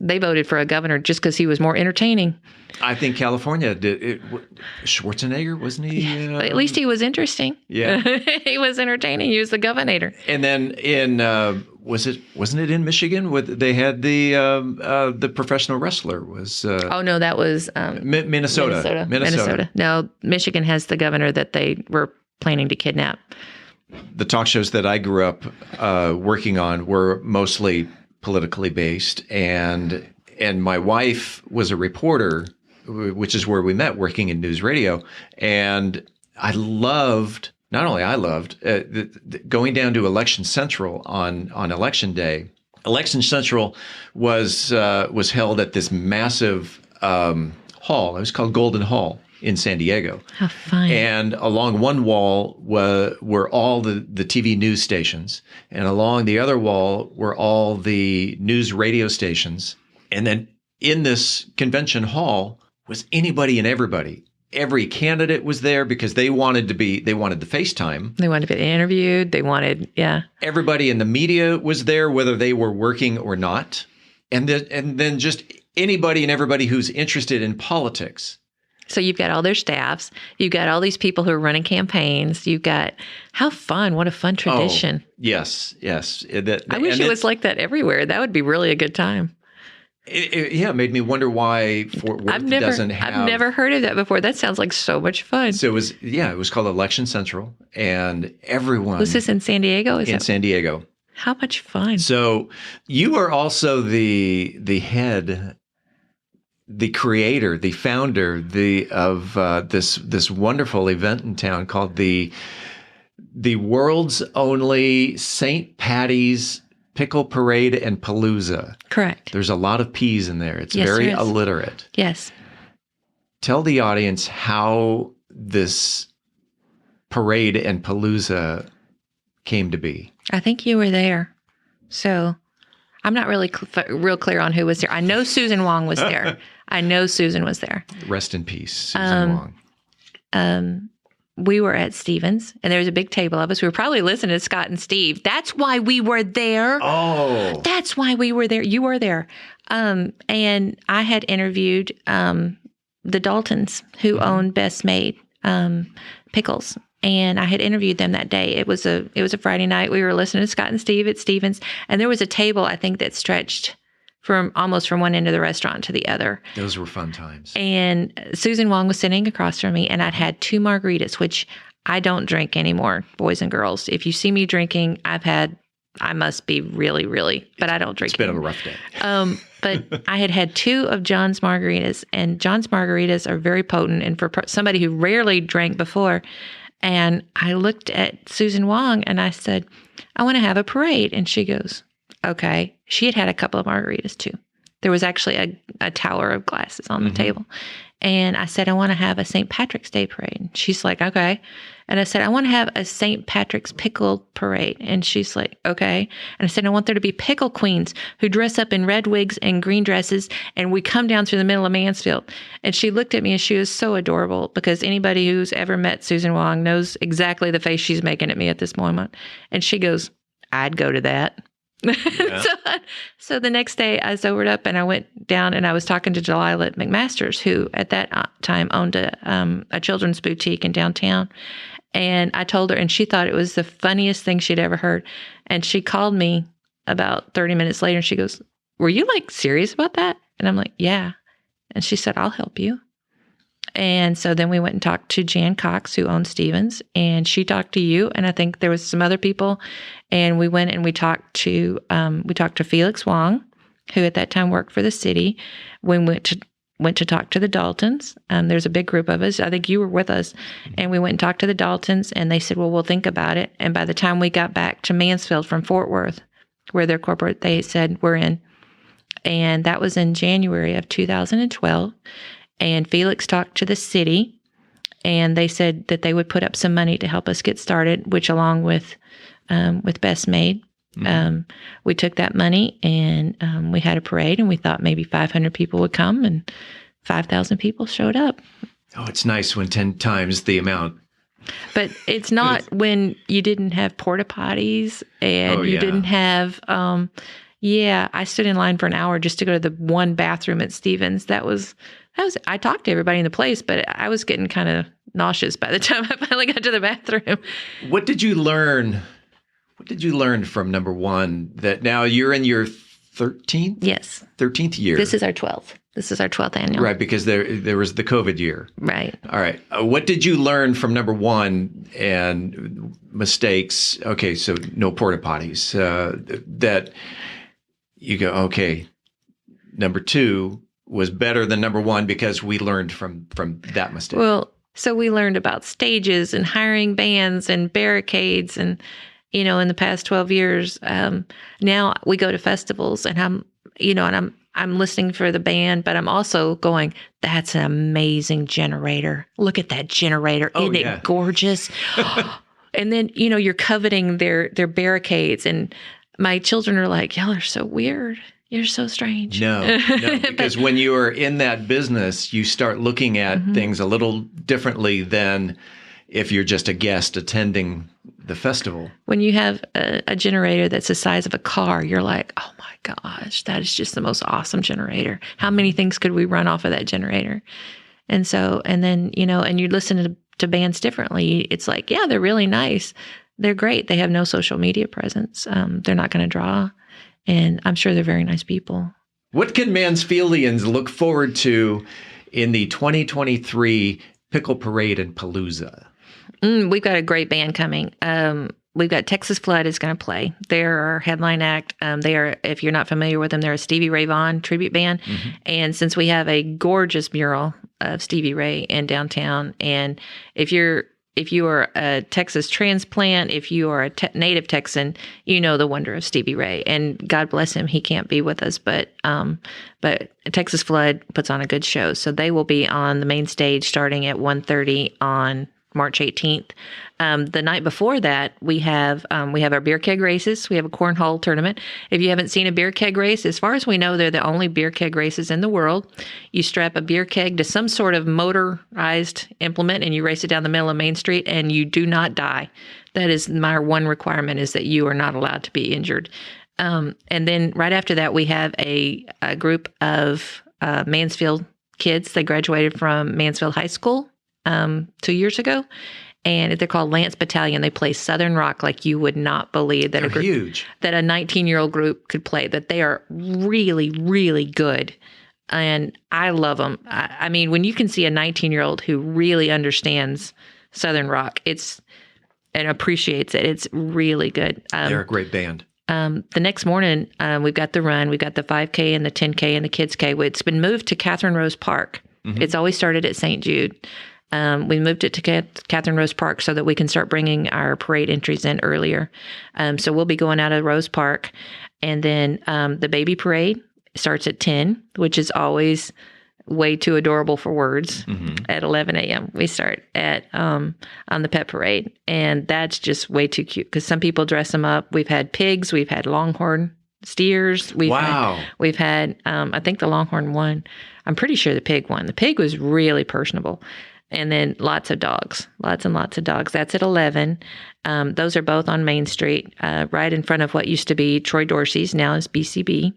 they voted for a governor just because he was more entertaining. I think California did it. Schwarzenegger, wasn't he? Yeah, but at least he was interesting. Yeah. He was entertaining. He was the governor. And then wasn't it in Michigan? They had the professional wrestler was. Oh no, that was Minnesota. No, Michigan has the governor that they were planning to kidnap. The talk shows that I grew up working on were mostly politically based, and my wife was a reporter, which is where we met, working in news radio. And I loved going down to Election Central on Election Day. Election Central was held at this massive hall. It was called Golden Hall. in San Diego. How fun. And along one wall were all the TV news stations. And along the other wall were all the news radio stations. And then in this convention hall was anybody and everybody. Every candidate was there because they wanted the FaceTime. They wanted to be interviewed. They wanted, yeah. Everybody in the media was there, whether they were working or not. And then just anybody and everybody who's interested in politics. So you've got all their staffs. You've got all these people who are running campaigns. You've got, how fun. What a fun tradition. Oh, yes. I wish it was like that everywhere. That would be really a good time. It made me wonder why Fort Worth doesn't have. I've never heard of that before. That sounds like so much fun. So it was called Election Central, and everyone. Was this in San Diego? San Diego. How much fun! So you are also the head, the creator, the founder, of this wonderful event in town called the world's only St. Patty's Pickle Parade and Palooza. Correct. There's a lot of P's in there. It's yes, very there is. alliterate. Yes. Tell the audience how this parade and Palooza came to be. I think you were there. So I'm not really real clear on who was there. I know Susan Wong was there. I know Susan was there. Rest in peace, Susan Wong. We were at Stevens, and there was a big table of us. We were probably listening to Scott and Steve. That's why we were there. Oh. That's why we were there. You were there. And I had interviewed the Daltons, who own Best Made Pickles. And I had interviewed them that day. It was a Friday night. We were listening to Scott and Steve at Stevens. And there was a table, I think, that stretched from one end of the restaurant to the other. Those were fun times. And Susan Wong was sitting across from me, and I'd had 2 margaritas, which I don't drink anymore, boys and girls. If you see me drinking, I must be really, really, but I don't drink. It's been a rough day. But I had 2 of John's margaritas, and John's margaritas are very potent. And for somebody who rarely drank before, and I looked at Susan Wong and I said, I want to have a parade. And she goes, okay. She had a couple of margaritas too. There was actually a tower of glasses on the table. And I said, I want to have a St. Patrick's Day parade. And she's like, okay. And I said, I want to have a St. Patrick's Pickle Parade. And she's like, okay. And I said, I want there to be pickle queens who dress up in red wigs and green dresses, and we come down through the middle of Mansfield. And she looked at me, and she was so adorable, because anybody who's ever met Susan Wong knows exactly the face she's making at me at this moment. And she goes, I'd go to that. Yeah. So the next day I sobered up and I went down and I was talking to Delilah McMasters, who at that time owned a children's boutique in downtown. And I told her, and she thought it was the funniest thing she'd ever heard. And she called me about 30 minutes later and she goes, were you serious about that? And I'm like, yeah. And she said, I'll help you. And so then we went and talked to Jan Cox, who owns Stevens, and she talked to you, and I think there was some other people, and we went and we talked to Felix Wong, who at that time worked for the city. We went to talk to the Daltons. There's a big group of us. I think you were with us, and we went and talked to the Daltons, and they said, well, we'll think about it. And by the time we got back to Mansfield from Fort Worth, where their corporate, they said, we're in. And that was in January of 2012. And Felix talked to the city, and they said that they would put up some money to help us get started, which along with Best Made, we took that money and we had a parade, and we thought maybe 500 people would come, and 5,000 people showed up. Oh, it's nice when 10 times the amount. But it's not when you didn't have porta potties and you didn't have, I stood in line for an hour just to go to the one bathroom at Stevens. I talked to everybody in the place, but I was getting kind of nauseous by the time I finally got to the bathroom. What did you learn? What did you learn from number one, that now you're in your 13th? Yes. 13th year. This is our 12th. This is our 12th annual. Right, because there was the COVID year. Right. All right. What did you learn from number one and mistakes? Okay, so no porta potties. That you go, okay, number two was better than number one because we learned from that mistake. Well, so we learned about stages and hiring bands and barricades, and in the past 12 years, now we go to festivals, and I'm listening for the band, but I'm also going, that's an amazing generator. Look at that generator. Isn't it gorgeous? And then, you're coveting their barricades. And my children are like, y'all are so weird. You're so strange. No, because when you are in that business, you start looking at things a little differently than if you're just a guest attending the festival. When you have a generator that's the size of a car, you're like, oh my gosh, that is just the most awesome generator. How many things could we run off of that generator? And then, and you listen to bands differently. It's like, yeah, they're really nice. They're great. They have no social media presence. They're not going to draw. And I'm sure they're very nice people. What can Mansfieldians look forward to in the 2023 Pickle Parade and Palooza? We've got a great band coming. We've got Texas Flood is going to play. They're our headline act. They are, if you're not familiar with them, they're a Stevie Ray Vaughan tribute band. And since we have a gorgeous mural of Stevie Ray in downtown, and if you are a Texas transplant, if you are a native Texan, you know the wonder of Stevie Ray. And God bless him, he can't be with us, but Texas Flood puts on a good show. So they will be on the main stage starting at 1:30 on March 18th. The night before that, we have our beer keg races. We have a cornhole tournament. If you haven't seen a beer keg race, as far as we know, they're the only beer keg races in the world. You strap a beer keg to some sort of motorized implement and you race it down the middle of Main Street and you do not die. That is my one requirement, is that you are not allowed to be injured. And then right after that, we have a group of Mansfield kids. They graduated from Mansfield High School 2 years ago, and they're called Lance Battalion. They play Southern rock like you would not believe that that a 19-year-old group could play. That they are really, really good, and I love them. I mean, when you can see a 19-year-old who really understands Southern rock, and appreciates it, it's really good. They're a great band. The next morning, we've got the run. We've got the 5K and the 10K and the Kids K. It's been moved to Catherine Rose Park. It's always started at St. Jude. We moved it to Catherine Rose Park so that we can start bringing our parade entries in earlier. So we'll be going out of Rose Park. And then the baby parade starts at 10, which is always way too adorable for words. At 11 a.m. We start at on the pet parade. And that's just way too cute because some people dress them up. We've had pigs. We've had longhorn steers. We've had I think the longhorn won. I'm pretty sure the pig won. The pig was really personable. And then lots of dogs, lots and lots of dogs. That's at 11. Those are both on Main Street, right in front of what used to be Troy Dorsey's, now is BCB.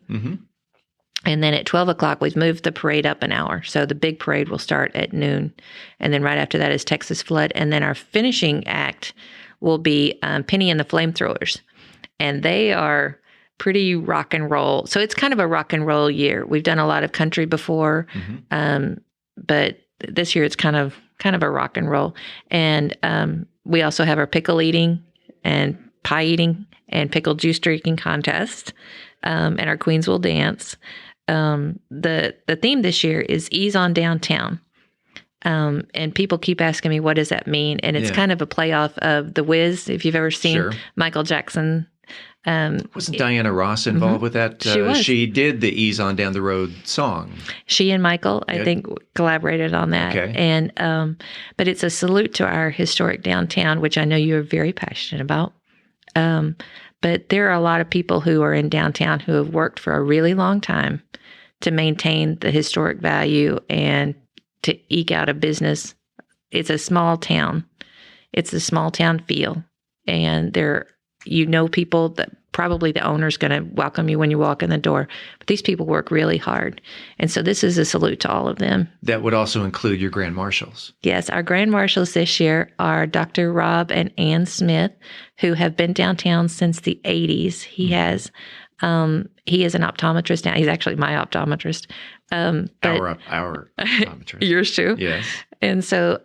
And then at 12 o'clock, we've moved the parade up an hour. So the big parade will start at noon. And then right after that is Texas Flood. And then our finishing act will be Penny and the Flamethrowers. And they are pretty rock and roll. So it's kind of a rock and roll year. We've done a lot of country before, but this year it's kind of a rock and roll. And we also have our pickle eating and pie eating and pickle juice drinking contest. And our queens will dance. The theme this year is Ease on Downtown. And people keep asking me, what does that mean? And it's kind of a play off of The Wiz, if you've ever seen Michael Jackson. Wasn't Diana Ross involved with that? She was. She did the Ease on Down the Road song. She and Michael, I think, collaborated on that. Okay. And but it's a salute to our historic downtown, which I know you're very passionate about. But there are a lot of people who are in downtown who have worked for a really long time to maintain the historic value and to eke out a business. It's a small town. It's a small town feel. And people that probably the owner's going to welcome you when you walk in the door. But these people work really hard. And so this is a salute to all of them. That would also include your grand marshals. Yes, our grand marshals this year are Dr. Rob and Ann Smith, who have been downtown since the 80s. He is an optometrist now. He's actually my optometrist. Our optometrist. Yours too? Yes. And so,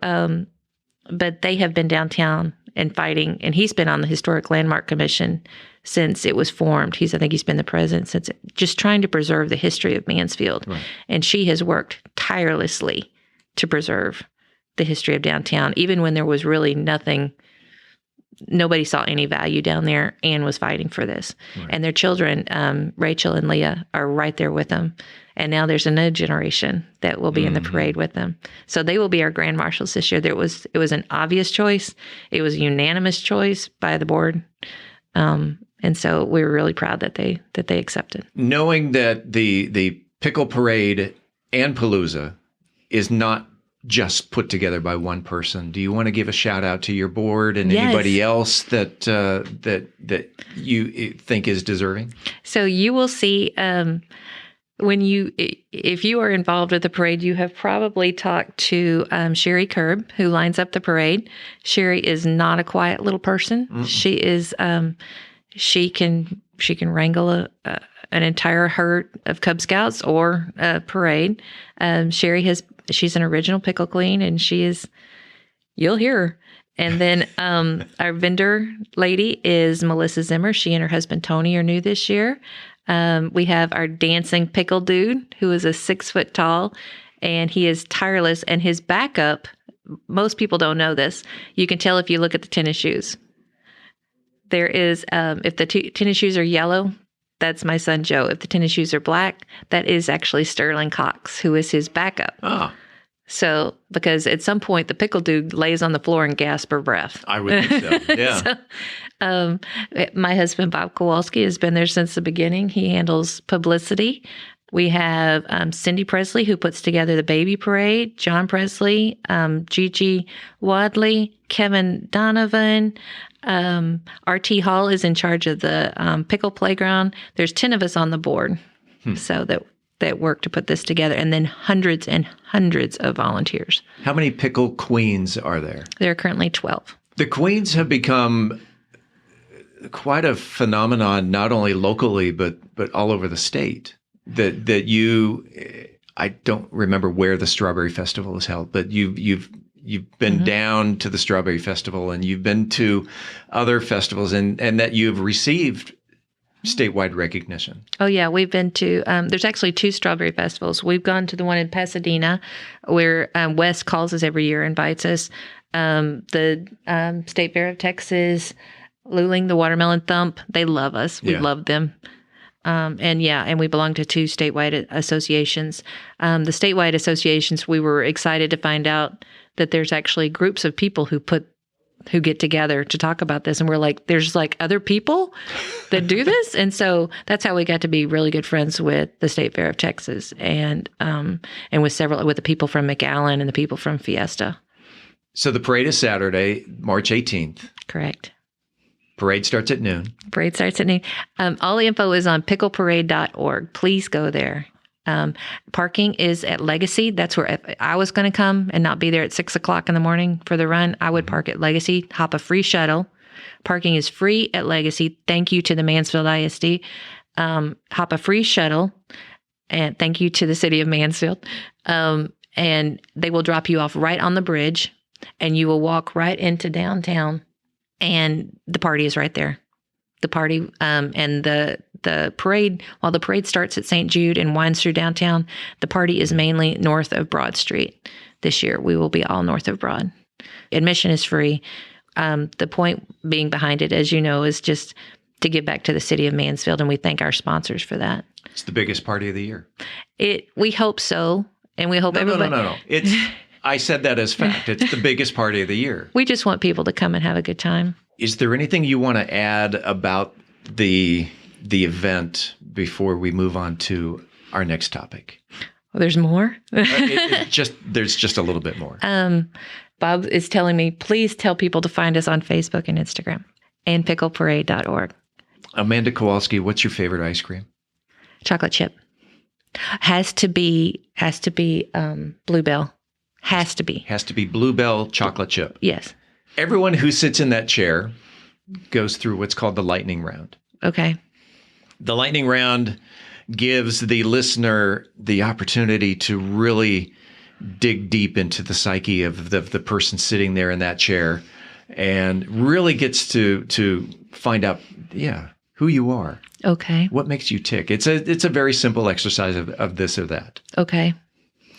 but they have been downtown and fighting, and he's been on the Historic Landmark Commission since it was formed. I think he's been the president since just trying to preserve the history of Mansfield. Right. And she has worked tirelessly to preserve the history of downtown, even when there was really nothing nobody saw any value down there and was fighting for this. Right. And their children, Rachel and Leah, are right there with them. And now there's another generation that will be in the parade with them. So they will be our grand marshals this year. It was an obvious choice. It was a unanimous choice by the board. And so we were really proud that they accepted. Knowing that the Pickle Parade and Palooza is not just put together by one person, do you want to give a shout out to your board and anybody else that you think is deserving? So you will see if you are involved with the parade, you have probably talked to Sherry Kerb, who lines up the parade. Sherry is not a quiet little person. Mm-mm. She is. She can wrangle an entire herd of Cub Scouts or a parade. She's an original Pickle Queen, and you'll hear her. And then our vendor lady is Melissa Zimmer. She and her husband Tony are new this year. We have our dancing pickle dude, who is 6 foot tall, and he is tireless. And his backup, most people don't know this. You can tell if you look at the tennis shoes. There is, if the tennis shoes are yellow, that's my son Joe. If the tennis shoes are black, that is actually Sterling Cox, who is his backup. Oh. So, because at some point the pickle dude lays on the floor and gasps for breath. I would think so, yeah. So, my husband, Bob Kowalski, has been there since the beginning. He handles publicity. We have Cindy Presley, who puts together the baby parade, John Presley, Gigi Wadley, Kevin Donovan. R.T. Hall is in charge of the pickle playground. There's 10 of us on the board, so that work to put this together, and then hundreds and hundreds of volunteers. How many Pickle Queens are there? There are currently 12. The Queens have become quite a phenomenon, not only locally, but all over the state. I don't remember where the Strawberry Festival is held, but you've been down to the Strawberry Festival, and you've been to other festivals, and that you've received statewide recognition. Oh, yeah. We've been to, there's actually 2 Strawberry Festivals. We've gone to the one in Pasadena, where Wes calls us every year, invites us. The State Fair of Texas, Luling, the Watermelon Thump, they love us. We love them. And we belong to 2 statewide associations. The statewide associations, we were excited to find out that there's actually groups of people who get together to talk about this. And we're like, there's like other people that do this. And so that's how we got to be really good friends with the State Fair of Texas and with the people from McAllen and the people from Fiesta. So the parade is Saturday, March 18th. Correct. Parade starts at noon. Parade starts at noon. All the info is on pickleparade.org. Please go there. Parking is at Legacy. That's where if I was going to come and not be there at 6:00 in the morning for the run, I would park at Legacy, hop a free shuttle. Parking is free at Legacy. Thank you to the Mansfield ISD. Hop a free shuttle, and thank you to the city of Mansfield. And they will drop you off right on the bridge, and you will walk right into downtown, and the party is right there. The party and the parade, while the parade starts at St. Jude and winds through downtown, the party is mainly north of Broad Street. This year, we will be all north of Broad. Admission is free. The point being behind it, as you know, is just to give back to the city of Mansfield, and we thank our sponsors for that. It's the biggest party of the year. We hope so, and we hope everybody... No. I said that as fact. It's the biggest party of the year. We just want people to come and have a good time. Is there anything you want to add about the event before we move on to our next topic? Well, there's more. There's just a little bit more. Bob is telling me, please tell people to find us on Facebook and Instagram and pickleparade.org. Amanda Kowalski, what's your favorite ice cream? Chocolate chip. Has to be Bluebell. Has to be Bluebell chocolate chip. Yes. Everyone who sits in that chair goes through what's called the lightning round. Okay. The lightning round gives the listener the opportunity to really dig deep into the psyche of the person sitting there in that chair, and really gets to find out, who you are. Okay. What makes you tick. It's a very simple exercise of this or that. Okay.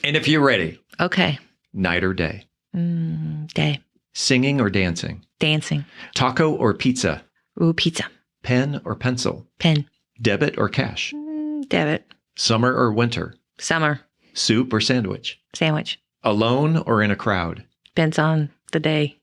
And if you're ready. Okay. Night or day? Day. Singing or dancing? Dancing. Taco or pizza? Ooh, pizza. Pen or pencil? Pen. Debit or cash? Debit. Summer or winter? Summer. Soup or sandwich? Sandwich. Alone or in a crowd? Depends on the day.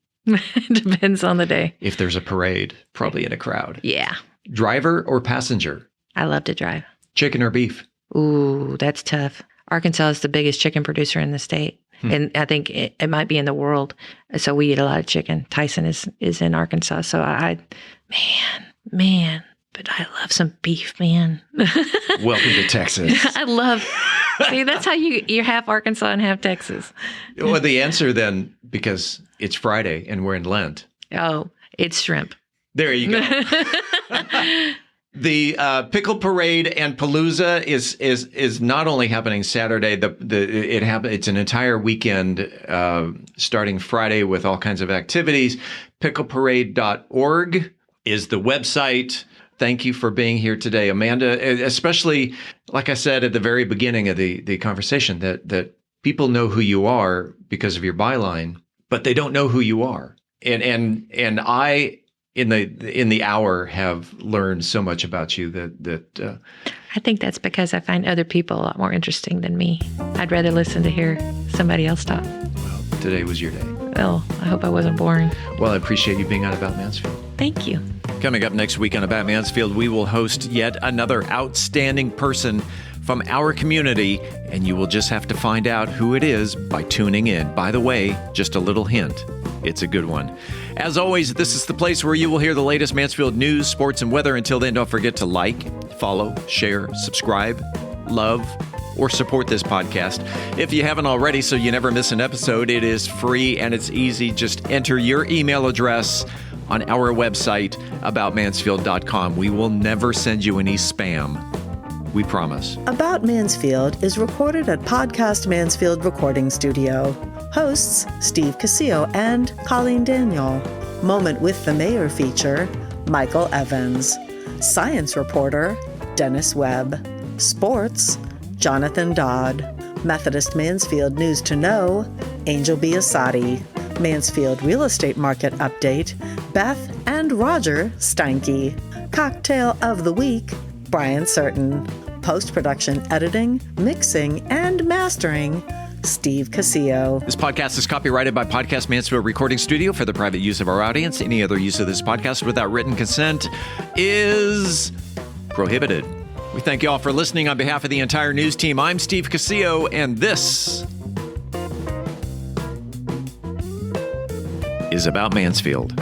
Depends on the day. If there's a parade, probably in a crowd. Yeah. Driver or passenger? I love to drive. Chicken or beef? Ooh, that's tough. Arkansas is the biggest chicken producer in the state. And I think it might be in the world. So we eat a lot of chicken. Tyson is in Arkansas. So man, but I love some beef, man. Welcome to Texas. See, that's how you're half Arkansas and half Texas. Well, the answer then, because it's Friday and we're in Lent. Oh, it's shrimp. There you go. The Pickle Parade and Palooza is not only happening Saturday. It's an entire weekend starting Friday with all kinds of activities. Pickleparade.org is the website. Thank you for being here today, Amanda. Especially, like I said at the very beginning of the conversation, that people know who you are because of your byline, but they don't know who you are. And I. In the hour have learned so much about you that I think that's because I find other people a lot more interesting than me. I'd rather listen to hear somebody else talk. Well, today was your day. Oh, I hope I wasn't boring. Well, I appreciate you being on About Mansfield. Thank you. Coming up next week on About Mansfield, we will host yet another outstanding person from our community, and you will just have to find out who it is by tuning in. By the way, just a little hint. It's a good one. As always, this is the place where you will hear the latest Mansfield news, sports, and weather. Until then, don't forget to like, follow, share, subscribe, love, or support this podcast. If you haven't already, so you never miss an episode, it is free and it's easy. Just enter your email address on our website, aboutmansfield.com. We will never send you any spam. We promise. About Mansfield is recorded at Podcast Mansfield Recording Studio. Hosts Steve Casillo and Colleen Daniel. Moment with the Mayor feature, Michael Evans. Science reporter, Dennis Webb. Sports, Jonathan Dodd. Methodist Mansfield News to Know, Angel Biasatti. Mansfield Real Estate Market Update, Beth and Roger Steinke. Cocktail of the Week, Brian Certain. Post-production editing, mixing, and mastering, Steve Casillo. This podcast is copyrighted by Podcast Mansfield Recording Studio for the private use of our audience. Any other use of this podcast without written consent is prohibited. We thank you all for listening. On behalf of the entire news team, I'm Steve Casillo, and this is About Mansfield.